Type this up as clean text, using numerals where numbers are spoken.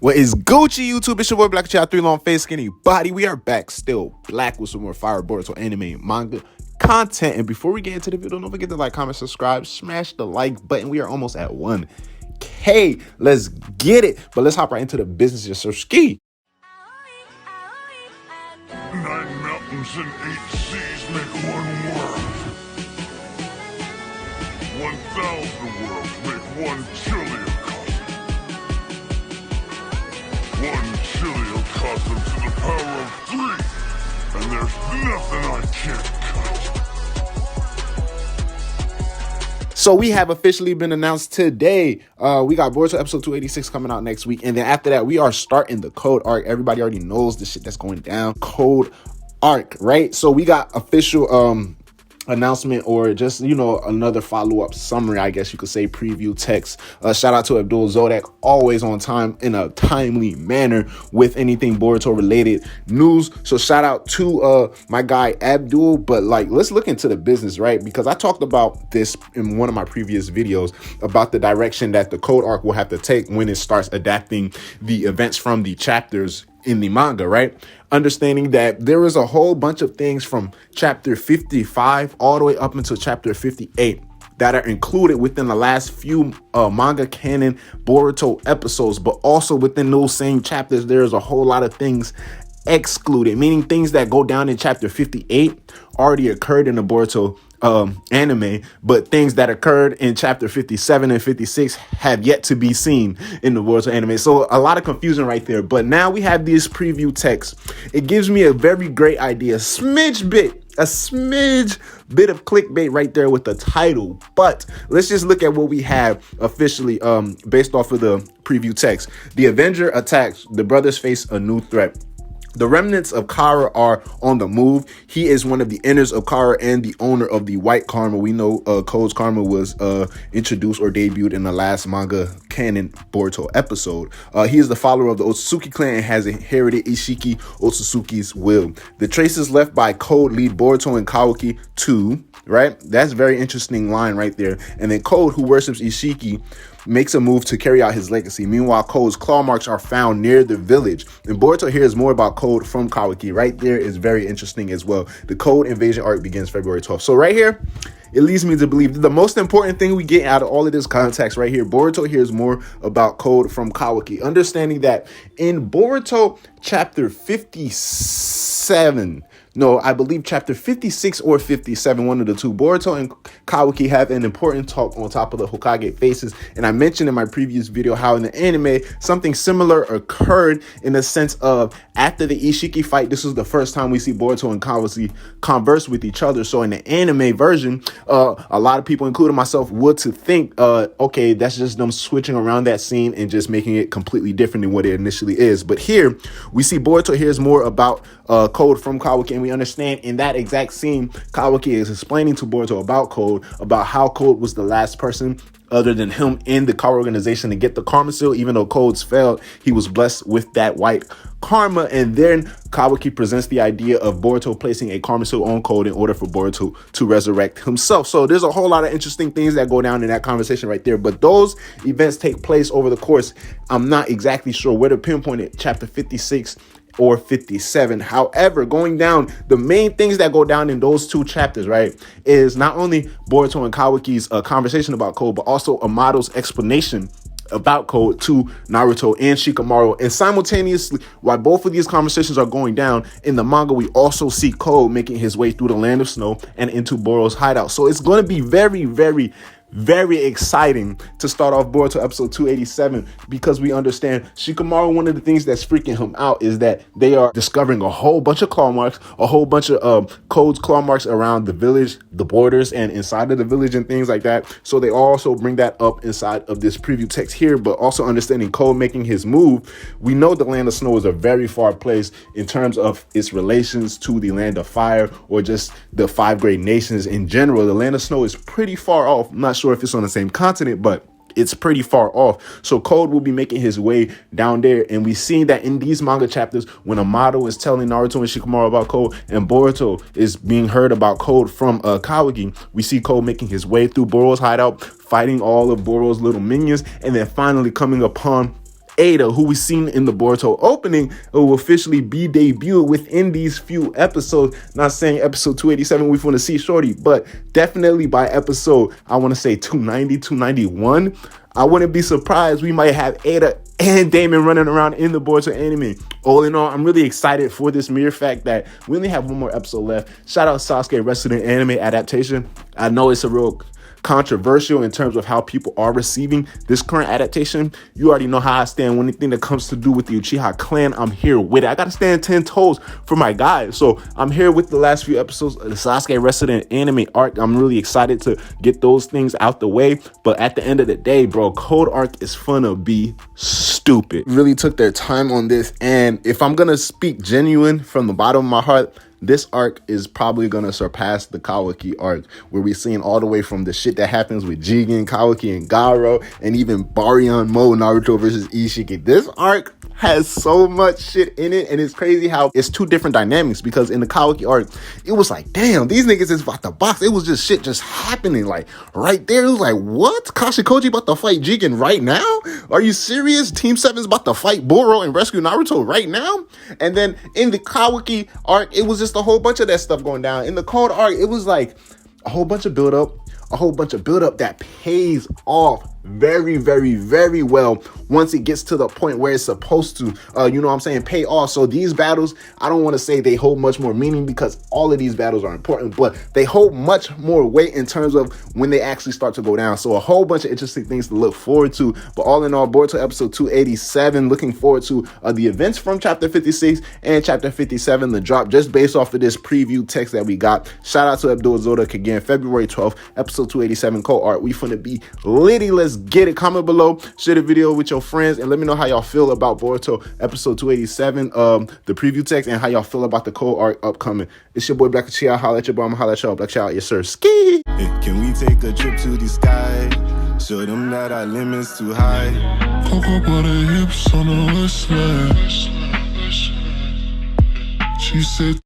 What is Gucci YouTube? It's your boy Black Chat 3 long face skinny body. We are back still black with some more fire Boruto anime manga content. And before we get into the video, don't forget to like, comment, subscribe, smash the like button. We are almost at 1K. Let's get it. But let's hop right into the business. Just so ski. 9 mountains and 8 seas make one world. 1,000 worlds make one chiliocosm. 1 chiliocosm to the power of 3, and there's nothing I can't cut. So we have officially been announced today. We got Boruto episode 286 coming out next week. And then after that, we are starting the Code arc. Everybody already knows the shit that's going down. Code arc, right? So we got official announcement, or just, you know, another follow-up summary, I guess you could say, preview text. Shout out to Abdul Zodak, always on time in a timely manner with anything Boruto related news. So shout out to my guy Abdul. But like, let's look into the business, right? Because I talked about this in one of my previous videos about the direction that the Code arc will have to take when it starts adapting the events from the chapters in the manga, right? Understanding that there is a whole bunch of things from chapter 55 all the way up until chapter 58 that are included within the last few manga canon Boruto episodes, but also within those same chapters, there's a whole lot of things excluded, meaning things that go down in chapter 58 already occurred in the Boruto anime, but things that occurred in chapter 57 and 56 have yet to be seen in the Boruto anime. So a lot of confusion right there. But now we have this preview text. It gives me a very great idea, a smidge bit of clickbait right there with the title. But let's just look at what we have officially based off of the preview text. The Avenger attacks. The brothers face a new threat. The remnants of Kara are on the move. He is one of the inners of Kara and the owner of the White Karma. We know Code's Karma was introduced or debuted in the last manga canon Boruto episode. He is the follower of the Otsutsuki clan and has inherited Ishiki Otsutsuki's will. The traces left by Code lead Boruto and Kawaki to, right? That's a very interesting line right there. And then Code, who worships Ishiki, makes a move to carry out his legacy. Meanwhile, Code's claw marks are found near the village. And Boruto hears more about Code from Kawaki. Right there is very interesting as well. The Code invasion arc begins February 12th. So right here, it leads me to believe that the most important thing we get out of all of this context right here, Boruto hears more about Code from Kawaki. Understanding that in Boruto chapter 57, no, I believe chapter 56 or 57, one of the two, Boruto and Kawaki have an important talk on top of the Hokage faces. And I mentioned in my previous video how in the anime, something similar occurred in the sense of after the Ishiki fight, this was the first time we see Boruto and Kawaki converse with each other. So in the anime version, a lot of people, including myself, would to think, okay, that's just them switching around that scene and just making it completely different than what it initially is. But here we see Boruto hears more about Code from Kawaki, and we understand in that exact scene, Kawaki is explaining to Boruto about Code, about how Code was the last person other than him in the Kara organization to get the Karma Seal. Even though Code's failed, he was blessed with that white karma. And then Kawaki presents the idea of Boruto placing a Karma Seal on Code in order for Boruto to resurrect himself. So there's a whole lot of interesting things that go down in that conversation right there. But those events take place over the course. I'm not exactly sure where to pinpoint it, chapter 56 or 57. However, going down, the main things that go down in those two chapters, right, is not only Boruto and Kawaki's conversation about Code, but also Amado's explanation about Code to Naruto and Shikamaru. And simultaneously, while both of these conversations are going down in the manga, we also see Code making his way through the Land of Snow and into Boro's hideout. So it's going to be very, very exciting to start off Boruto episode 287, because we understand Shikamaru, one of the things that's freaking him out is that they are discovering a whole bunch of claw marks, a whole bunch of Code's claw marks around the village, the borders, and inside of the village and things like that. So they also bring that up inside of this preview text here, but also understanding Code making his move. We know the Land of Snow is a very far place in terms of its relations to the Land of Fire or just the 5 great nations in general. The Land of Snow is pretty far off. I'm not sure if it's on the same continent, but it's pretty far off. So Code will be making his way down there. And we see that in these manga chapters, when Amado is telling Naruto and Shikamaru about Code and Boruto is being heard about Code from Kawaki, we see Code making his way through Boro's hideout, fighting all of Boro's little minions, and then finally coming upon Ada, who we've seen in the Boruto opening, will officially be debuted within these few episodes. Not saying episode 287 we want to see shorty, but definitely by episode, I want to say 290, 291, I wouldn't be surprised we might have Ada and Damon running around in the Boruto anime. All in all, I'm really excited for this mere fact that we only have one more episode left. Shout out Sasuke Resident Anime Adaptation. I know it's a real controversial in terms of how people are receiving this current adaptation. You already know how I stand when anything that comes to do with the Uchiha clan. I'm here with it. I gotta stand 10 toes for my guys. So I'm here with the last few episodes of the Sasuke Resident Anime arc. I'm really excited to get those things out the way. But at the end of the day, bro, Code arc is finna be stupid. Really took their time on this, and if I'm gonna speak genuine from the bottom of my heart, this arc is probably going to surpass the Kawaki arc, where we're seeing all the way from the shit that happens with Jigen, Kawaki, and Garo, and even Baryon Mo, Naruto versus Ishiki. This arc has so much shit in it, and it's crazy how it's two different dynamics, because in the Kawaki arc, it was like, damn, these niggas is about to box. It was just shit just happening, like, right there. It was like, what? Kashikoji about to fight Jigen right now? Are you serious? Team 7's about to fight Boro and rescue Naruto right now? And then in the Kawaki arc, it was just a whole bunch of that stuff going down. In the Code arc, it was like a whole bunch of build-up that pays off very, very, very well once it gets to the point where it's supposed to, you know what I'm saying, pay off. So these battles, I don't want to say they hold much more meaning, because all of these battles are important, but they hold much more weight in terms of when they actually start to go down. So a whole bunch of interesting things to look forward to. But all in all, Boruto episode 287, looking forward to the events from chapter 56 and chapter 57, the drop just based off of this preview text that we got. Shout out to Abdul Zodak again, February 12th, episode 287, Code art. We finna be litty. Let's get it. Comment below, share the video with your friends, and let me know how y'all feel about Boruto episode 287, the preview text, and how y'all feel about the Code arc upcoming. It's your boy Black Chia. Holla at your boy. I'm holla at y'all. Black Chia, yes sir. Ski. Hey, can we take a trip to the sky? Show them that our limits too high. Cocoa butter hips on the west side. She said